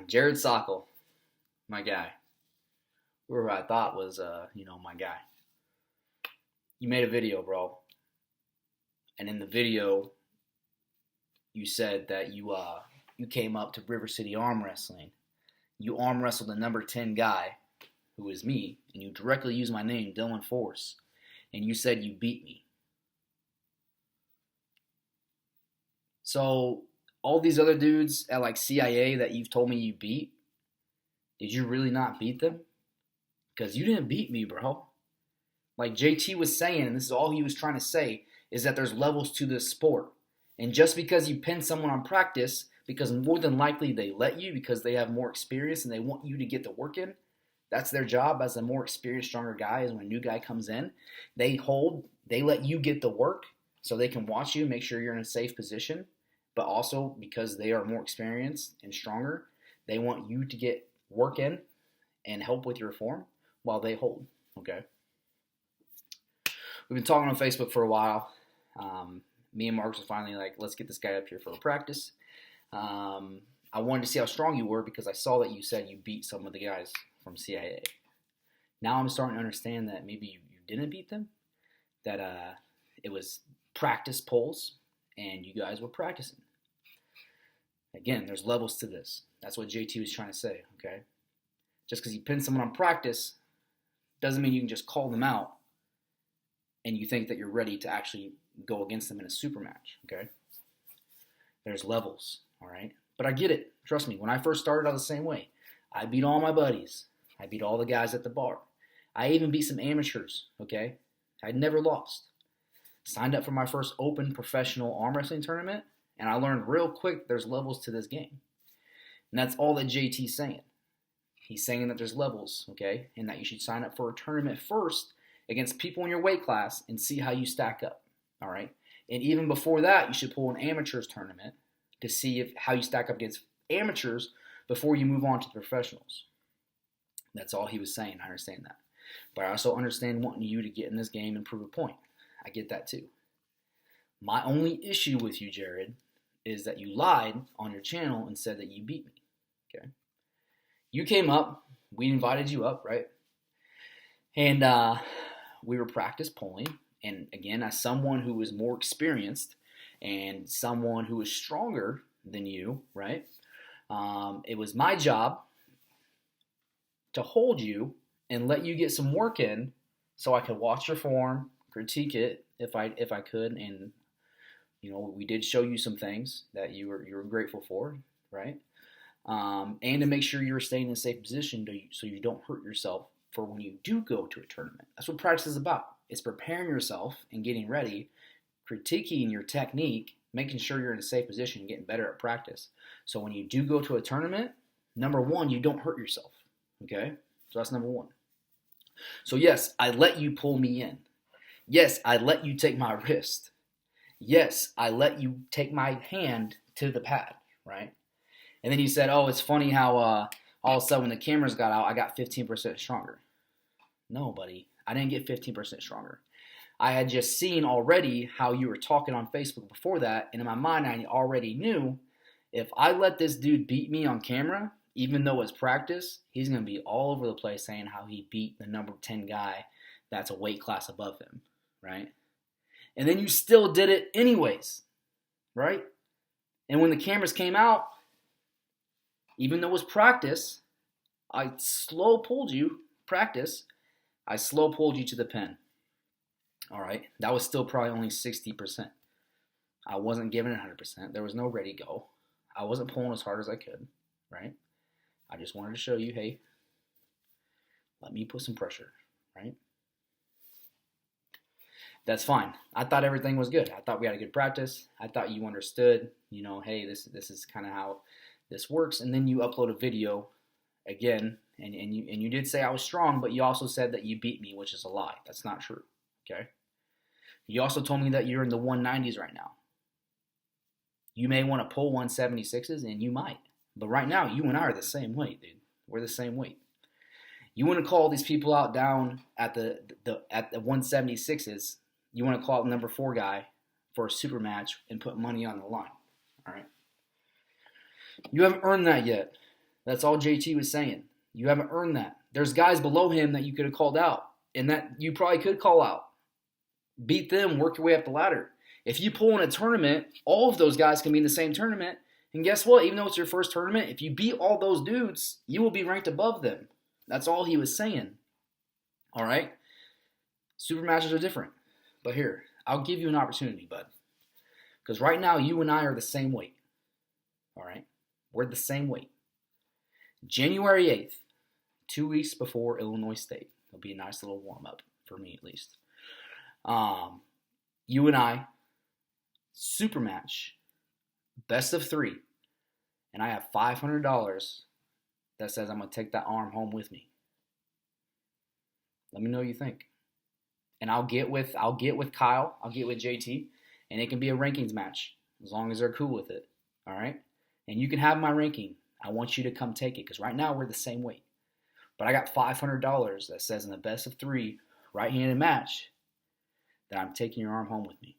Jared Sockel, my guy. Whoever I thought was, my guy. You made a video, bro. And in the video, you said that you came up to River City Arm Wrestling. You arm wrestled the number 10 guy, who is me, and you directly used my name, Dylan Force. And you said you beat me. So, all these other dudes at like CIA that you've told me you beat, did you really not beat them? Because you didn't beat me, bro. Like JT was saying, and this is all he was trying to say, is that there's levels to this sport. And just because you pin someone on practice, because more than likely they let you because they have more experience and they want you to get the work in, that's their job as a more experienced, stronger guy. Is when a new guy comes in, they let you get the work so they can watch you, make sure you're in a safe position. But also because they are more experienced and stronger, they want you to get work in and help with your form while they hold. Okay. We've been talking on Facebook for a while. Me and Marcus were finally like, let's get this guy up here for a practice. I wanted to see how strong you were because I saw that you said you beat some of the guys from CIA. Now I'm starting to understand that maybe you didn't beat them, that it was practice pulls and you guys were practicing. Again, there's levels to this. That's what JT was trying to say, okay? Just because you pin someone on practice doesn't mean you can just call them out and you think that you're ready to actually go against them in a super match, okay? There's levels, all right? But I get it. Trust me, when I first started, I was the same way. I beat all my buddies. I beat all the guys at the bar. I even beat some amateurs, okay? I'd never lost. Signed up for my first open professional arm wrestling tournament, and I learned real quick there's levels to this game. And that's all that JT's saying. He's saying that there's levels, okay? And that you should sign up for a tournament first against people in your weight class and see how you stack up, all right? And even before that, you should pull an amateurs tournament to see how you stack up against amateurs before you move on to the professionals. That's all he was saying. I understand that. But I also understand wanting you to get in this game and prove a point. I get that too. My only issue with you, Jared, is that you lied on your channel and said that you beat me. Okay? You came up. We invited you up, right? And we were practice pulling. And again, as someone who was more experienced and someone who was stronger than you, right? It was my job to hold you and let you get some work in so I could watch your form, critique it if I could, and we did show you some things that you were grateful for, right? And to make sure you were staying in a safe position so you don't hurt yourself for when you do go to a tournament. That's what practice is about. It's preparing yourself and getting ready, critiquing your technique, making sure you're in a safe position and getting better at practice. So when you do go to a tournament, number one, you don't hurt yourself, okay? So that's number one. So yes, I let you pull me in. Yes, I let you take my wrist. Yes, I let you take my hand to the pad, right? And then you said, oh, it's funny how all of a sudden when the cameras got out, I got 15% stronger. No, buddy, I didn't get 15% stronger. I had just seen already how you were talking on Facebook before that, and in my mind, I already knew if I let this dude beat me on camera, even though it's practice, he's going to be all over the place saying how he beat the number 10 guy that's a weight class above him, right? And then you still did it anyways, right? And when the cameras came out, even though it was practice, I slow pulled you to the pin. All right, that was still probably only 60%. I wasn't giving it 100%. There was no ready go. I wasn't pulling as hard as I could, right? I just wanted to show you, hey, let me put some pressure, right? That's fine. I thought everything was good. I thought we had a good practice. I thought you understood, hey, this is kind of how this works. And then you upload a video again, and you did say I was strong, but you also said that you beat me, which is a lie. That's not true, okay? You also told me that you're in the 190s right now. You may want to pull 176s, and you might. But right now, you and I are the same weight, dude. We're the same weight. You want to call these people out down at the 176s. You want to call out the number 4 guy for a super match and put money on the line. All right. You haven't earned that yet. That's all JT was saying. You haven't earned that. There's guys below him that you could have called out, and that you probably could call out. Beat them, work your way up the ladder. If you pull in a tournament, all of those guys can be in the same tournament. And guess what? Even though it's your first tournament, if you beat all those dudes, you will be ranked above them. That's all he was saying. All right? Super matches are different. But here, I'll give you an opportunity, bud. Because right now, you and I are the same weight. All right? We're the same weight. January 8th, 2 weeks before Illinois State. It'll be a nice little warm-up, for me at least. You and I, super match, best of 3. And I have $500 that says I'm going to take that arm home with me. Let me know what you think. And I'll get with Kyle, I'll get with JT, and it can be a rankings match as long as they're cool with it. All right? And you can have my ranking. I want you to come take it because right now we're the same weight. But I got $500 that says in the best of 3 right-handed match that I'm taking your arm home with me.